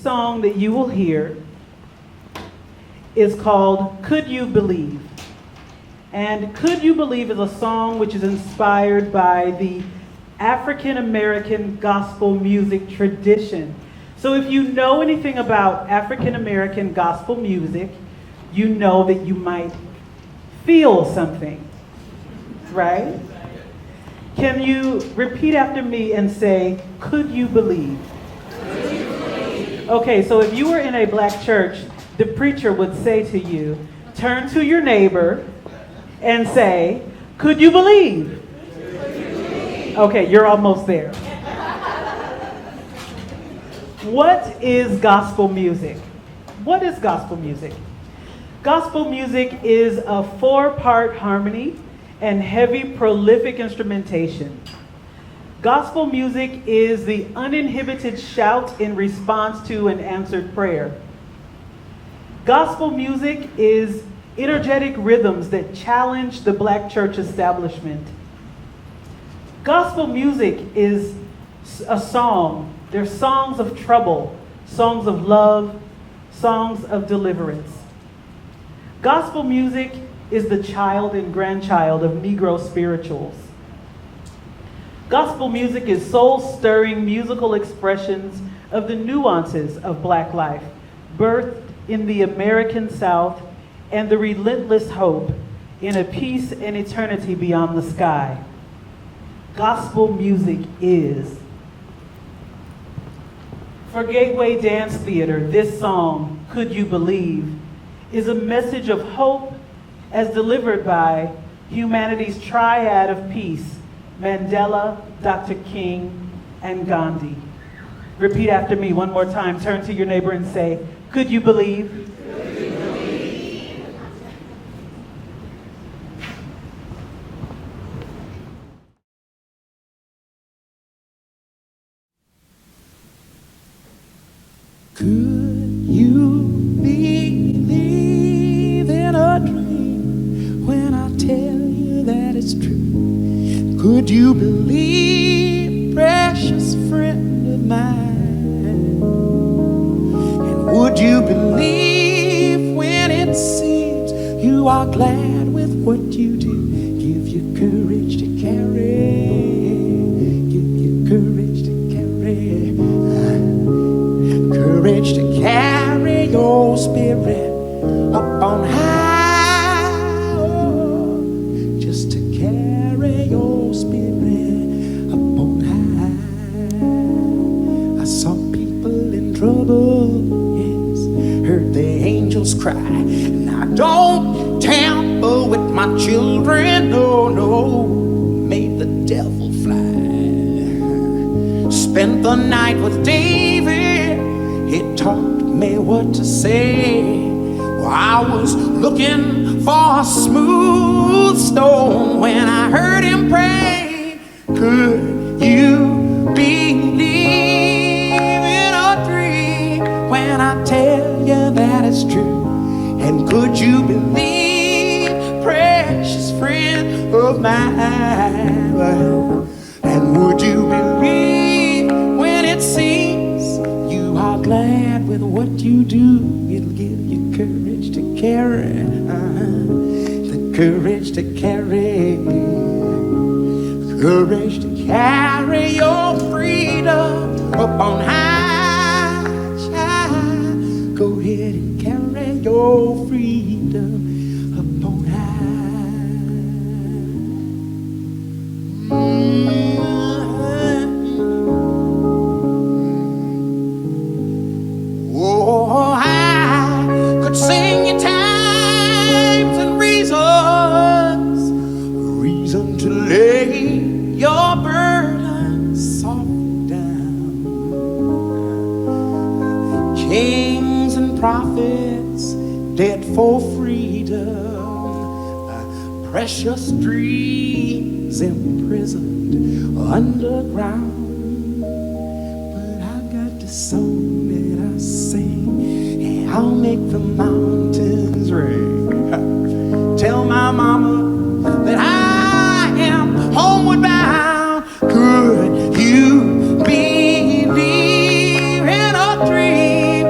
song that you will hear is called Could You Believe? And Could You Believe is a song which is inspired by the African American gospel music tradition. So if you know anything about African American gospel music, you know that you might feel something, right? Can you repeat after me and say, could you believe? Could you believe? Okay, so if you were in a black church, the preacher would say to you, turn to your neighbor and say, could you believe? Could you believe? Okay, you're almost there. What is gospel music? What is gospel music? Gospel music is a 4-part harmony and heavy, prolific instrumentation. Gospel music is the uninhibited shout in response to an answered prayer. Gospel music is energetic rhythms that challenge the black church establishment. Gospel music is a song. They're songs of trouble, songs of love, songs of deliverance. Gospel music is the child and grandchild of Negro spirituals. Gospel music is soul-stirring musical expressions of the nuances of black life, birthed in the American South, and the relentless hope in a peace and eternity beyond the sky. Gospel music is. For Gateway Dance Theater, this song, Could You Believe, is a message of hope as delivered by humanity's triad of peace, Mandela, Dr. King, and Gandhi. Repeat after me one more time. Turn to your neighbor and say, could you believe? Could you believe? Could you believe in a dream when I tell you that it's true? Could you believe, precious friend of mine? And would you believe when it seems you are glad with what you do? Give you courage to carry, give you courage to carry, courage to carry your spirit up on high, oh, just to carry your spirit up on high. I saw people in trouble, yes, heard the angels cry. Now don't tamper with my children, no, no, made the devil fly. Spent the night with David, he taught me what to say. Well, I was looking for a smooth stone when I heard him pray. Could you believe in a dream when I tell you that it's true? And could you believe, precious friend of mine? And would you believe when it seems you are glad with what you do? It'll give you courage to carry, the courage to carry, courage to carry your freedom up on high, child. Go ahead and carry your freedom up on high. Oh, I could sing you times and reasons, reason to lay your burdens soft down. Kings and prophets dead for freedom, precious dreams imprisoned underground. But I got this song that I sing, and I'll make the mountains ring. Tell my mama that I am homeward bound. Could you believe in a dream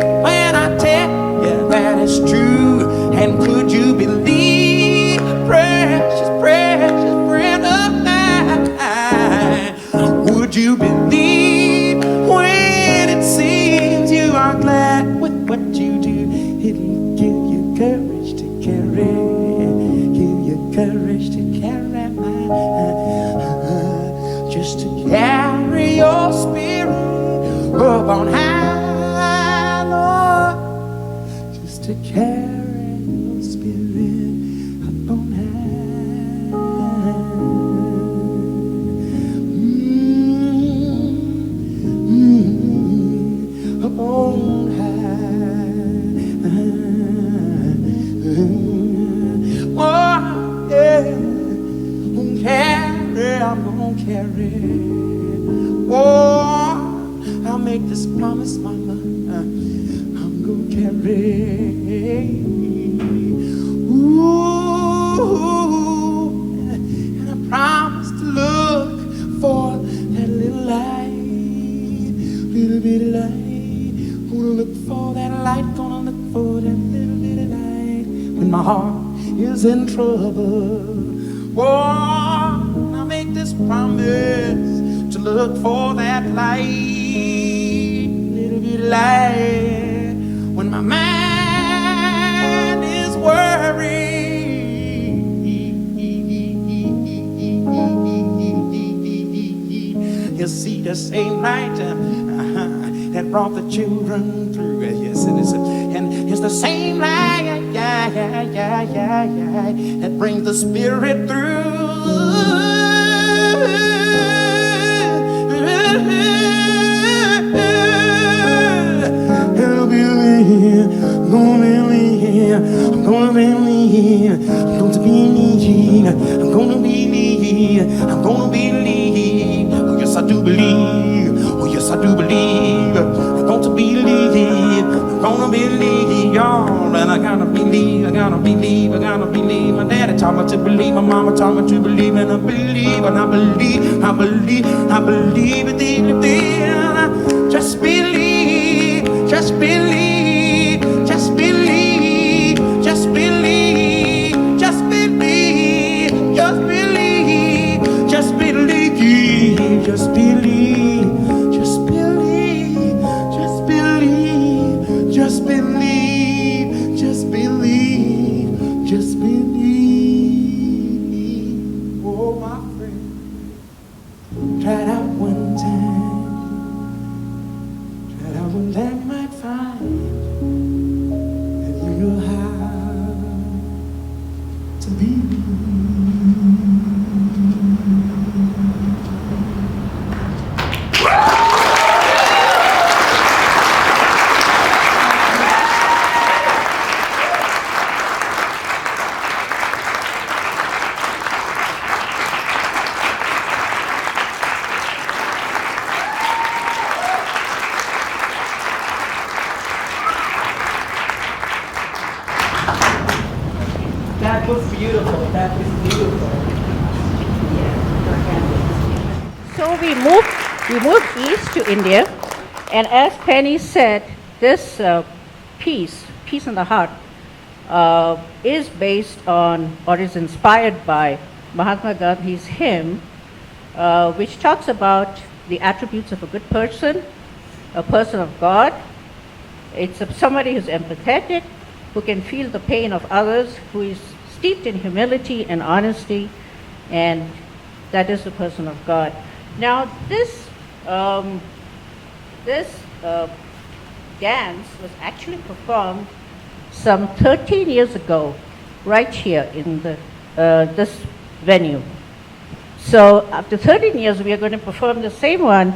is true. And could you believe, precious, precious friend of mine? Would you believe when it seems you are glad with what you do? It'll give you courage to carry, give you courage to carry mine, just to carry your spirit up on high, Lord, just to carry your spirit up on high, up on high. Oh, yeah, I'm gonna carry. Oh, I'll make this promise, mama, I'm gonna carry. Ooh, and I promise to look for that little light, little bitty light. Gonna look for that light, gonna look for that little bitty light when my heart is in trouble. Oh, I make this promise to look for that light, little bit of light, when my mind is worried. You see, the same light that brought the children through. Yes, it is. And it's the same light that brings the spirit through. I'm gonna believe, I'm gonna believe, I'm gonna believe, I'm gonna believe. Oh yes, I do believe. Oh yes, I do believe. I'm gonna believe. I'm gonna believe, y'all. And I gotta believe. I gotta believe. I gotta believe. My daddy taught me to believe. My mama taught me to believe, and I believe. And I believe. I believe. I believe it. Just believe. Just believe. Just believe. Just believe. Just believe. Just believe. Just believe. Just believe. Just believe. Just believe. Just believe. Just believe. Just believe. Oh, my friend, try it out one time. Try it out one time, you might find that you know how to be. That was beautiful. That was beautiful. So we moved east to India, and as Penny said, this piece, Peace in the Heart, is based on or is inspired by Mahatma Gandhi's hymn, which talks about the attributes of a good person, a person of God. It's somebody who's empathetic, who can feel the pain of others, who is steeped in humility and honesty, and that is the person of God. Now, this dance was actually performed some 13 years ago, right here in this venue. So after 13 years, we are going to perform the same one,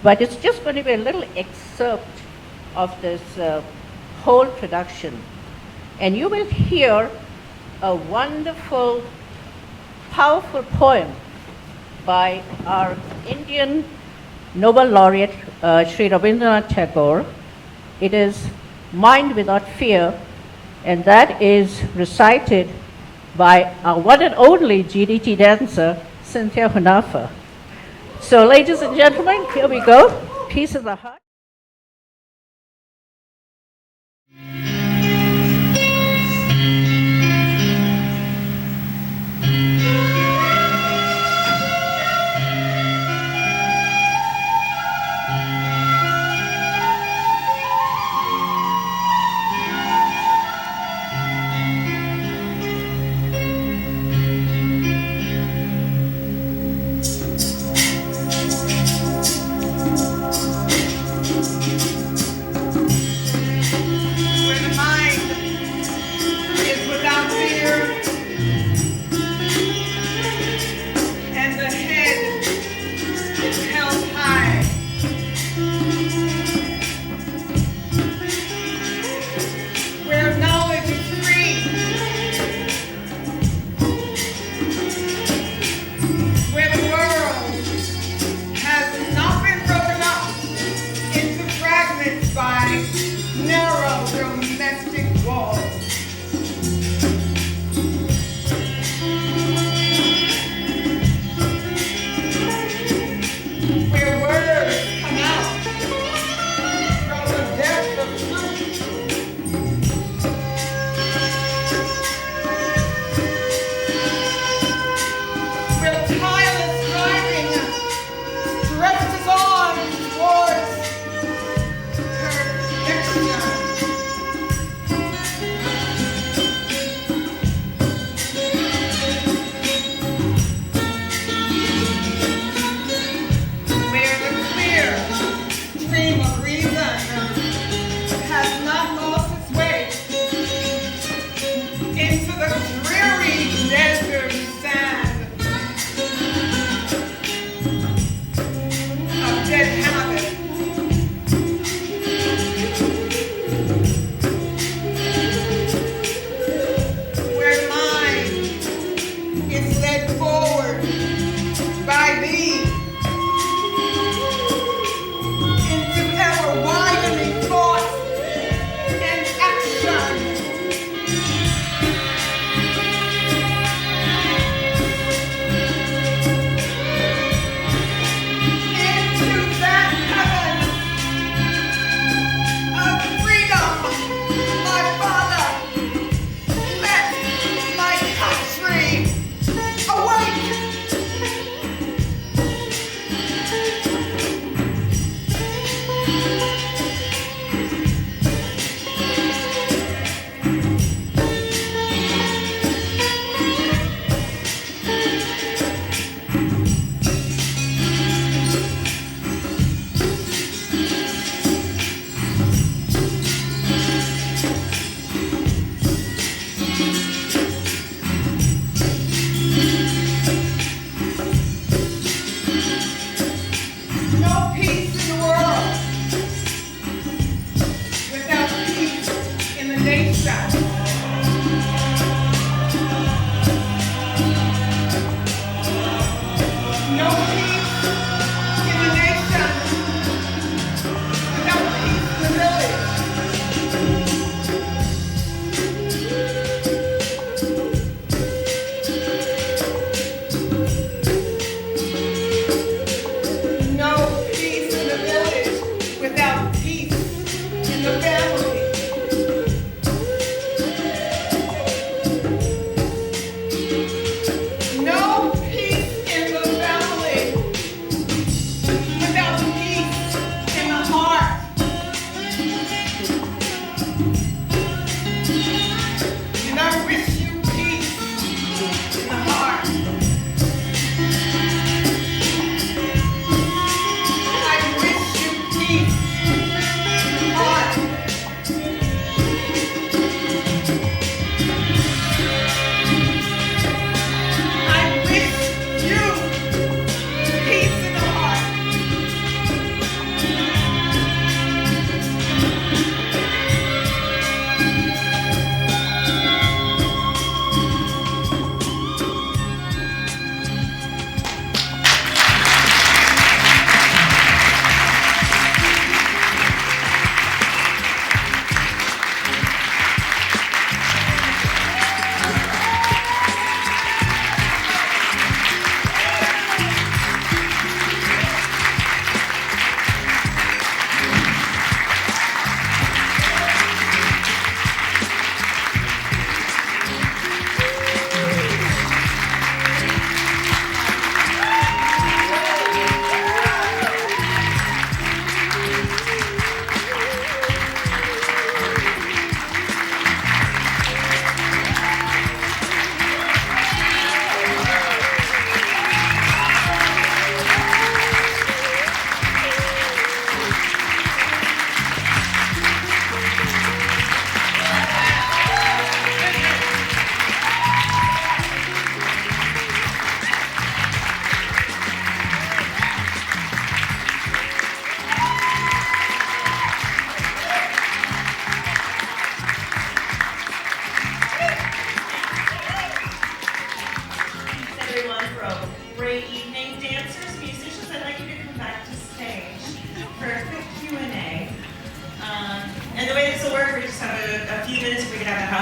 but it's just going to be a little excerpt of this whole production. And you will hear a wonderful, powerful poem by our Indian Nobel laureate, Sri Rabindranath Tagore. It is Mind Without Fear, and that is recited by our one and only GDT dancer, Cynthia Hunafa. So ladies and gentlemen, here we go. Peace in the Heart.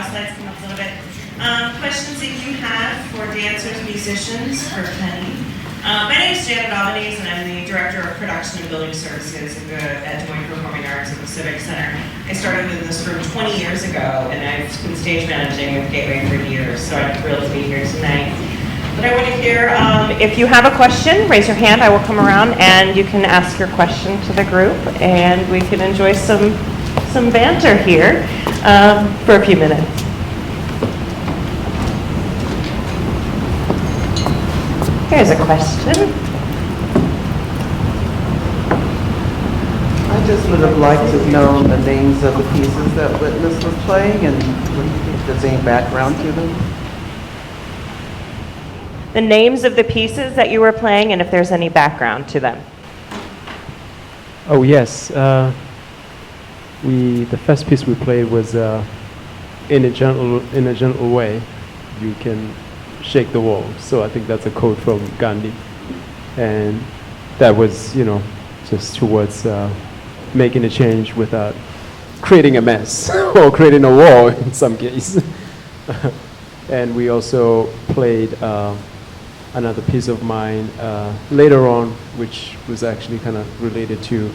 slides come up a little bit. Questions that you have for dancers, musicians, for Penny. My name is Janet Albanese, and I'm the Director of Production and Building Services at Des Moines Performing Arts at the Civic Center. I started in this room 20 years ago, and I've been stage managing with Gateway for years, so I'm thrilled to be here tonight. But I want to hear, if you have a question, raise your hand. I will come around, and you can ask your question to the group, and we can enjoy some banter here for a few minutes. Here's a question. I just would have liked to have known the names of the pieces that Witness was playing, and if there's any background to them. The names of the pieces that you were playing, and if there's any background to them. Oh yes, the first piece we played was in a gentle way. You can shake the wall. So I think that's a quote from Gandhi, and that was, just towards making a change without creating a mess or creating a wall in some case. And we also played another piece of mine later on, which was actually kind of related to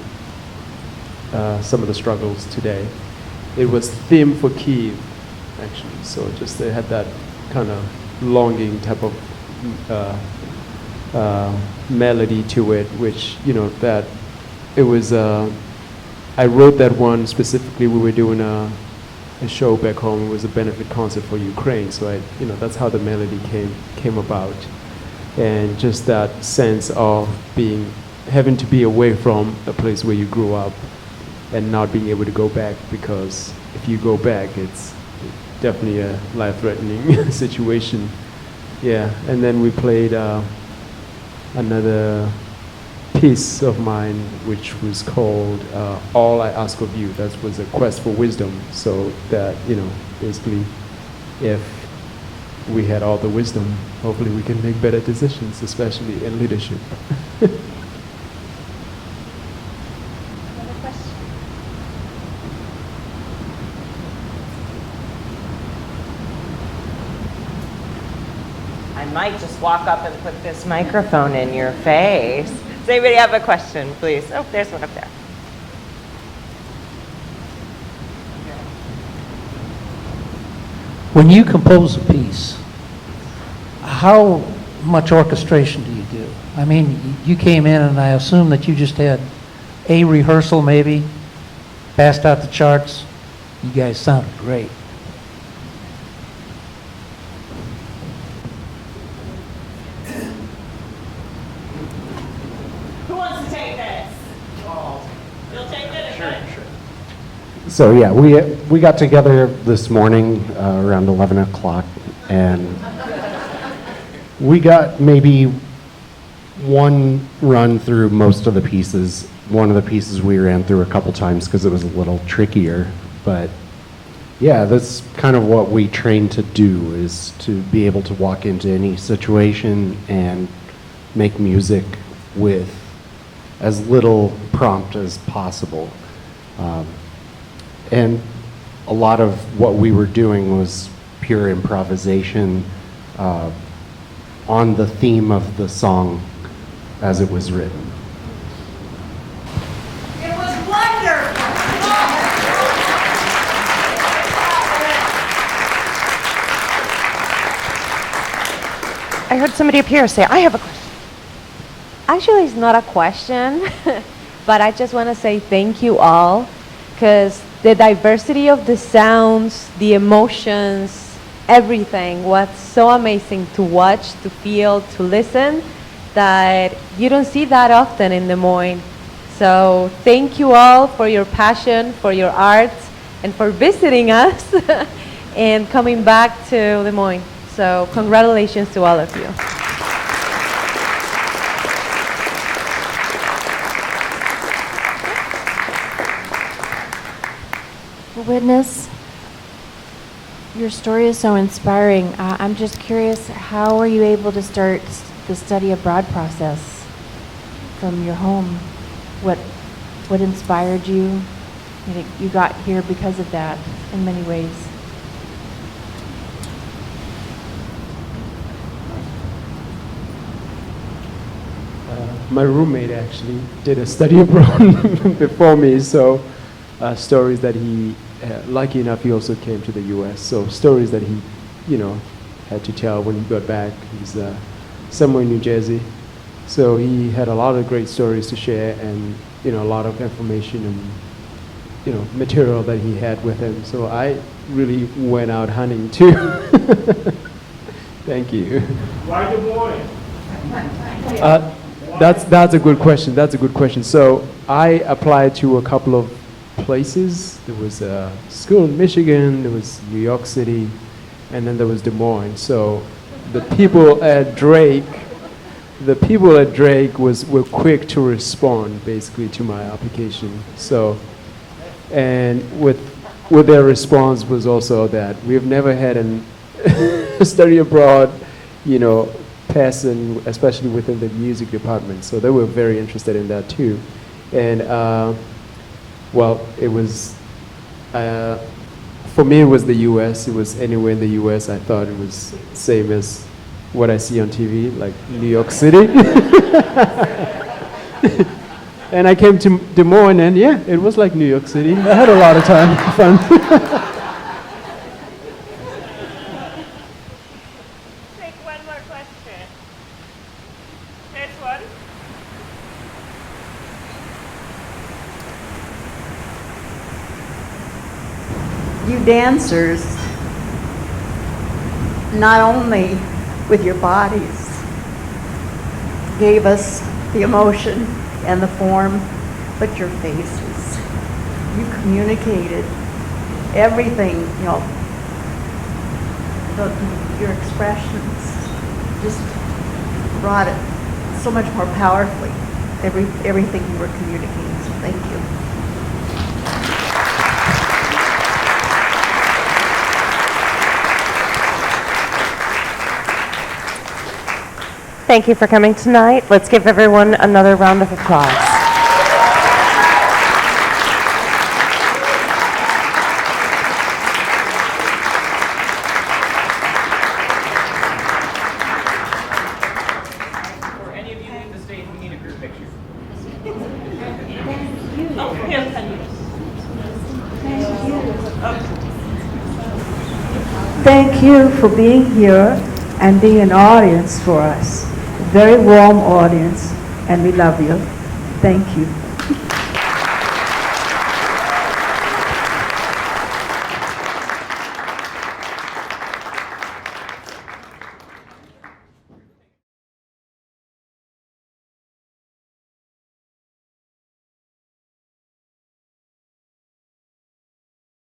some of the struggles today. It was Theme for Kiev, actually. So just they had that kind of longing type of melody to it, which, that it was, I wrote that one specifically. We were doing a show back home. It was a benefit concert for Ukraine. So that's how the melody came about. And just that sense of having to be away from a place where you grew up and not being able to go back, because if you go back, it's definitely a life-threatening situation. Yeah, and then we played another piece of mine, which was called All I Ask of You. That was a quest for wisdom. So that, basically, if we had all the wisdom, hopefully we can make better decisions, especially in leadership. I might just walk up and put this microphone in your face. Does anybody have a question, please? Oh, there's one up there. When you compose a piece, how much orchestration do you do? I mean, you came in and I assume that you just had a rehearsal maybe, passed out the charts. You guys sounded great. Who wants to take this? You'll take it? Sure. So yeah, we got together this morning around 11 o'clock, and we got maybe one run through most of the pieces. One of the pieces we ran through a couple times because it was a little trickier, but yeah, that's kind of what we train to do, is to be able to walk into any situation and make music with as little prompt as possible. And a lot of what we were doing was pure improvisation on the theme of the song as it was written. It was wonderful. I heard somebody up here say, I have a question. Actually, it's not a question, but I just want to say thank you all, because the diversity of the sounds, the emotions, everything was so amazing to watch, to feel, to listen, that you don't see that often in Des Moines. So thank you all for your passion, for your art, and for visiting us and coming back to Des Moines. So congratulations to all of you. Witness, your story is so inspiring. I'm just curious, how were you able to start the study abroad process from your home? What inspired you? You got here because of that in many ways. my roommate actually did a study abroad before me, so stories that he, lucky enough, he also came to the U.S., so stories that he, had to tell when he got back. He's somewhere in New Jersey, so he had a lot of great stories to share, and a lot of information and material that he had with him. So I really went out hunting too. Thank you. Why Des Moines? That's a good question. That's a good question. So I applied to a couple of places. There was a school in Michigan. There was New York City, and then there was Des Moines. So the people at Drake were quick to respond basically to my application. So, and with their response was also that we've never had an study abroad, person, especially within the music department. So they were very interested in that too. And well, it was, for me it was the US. It was anywhere in the US. I thought it was same as what I see on TV, like New York City. And I came to Des Moines, and yeah, it was like New York City. I had a lot of fun. Take one more question. There's one. You dancers, not only with your bodies, gave us the emotion and the form, but your faces. You communicated everything, your expressions just brought it so much more powerfully, everything you were communicating, so thank you. Thank you for coming tonight. Let's give everyone another round of applause. For any of you leave the stage, we need a group picture. Thank you for being here and being an audience for us. Very warm audience, and we love you. Thank you.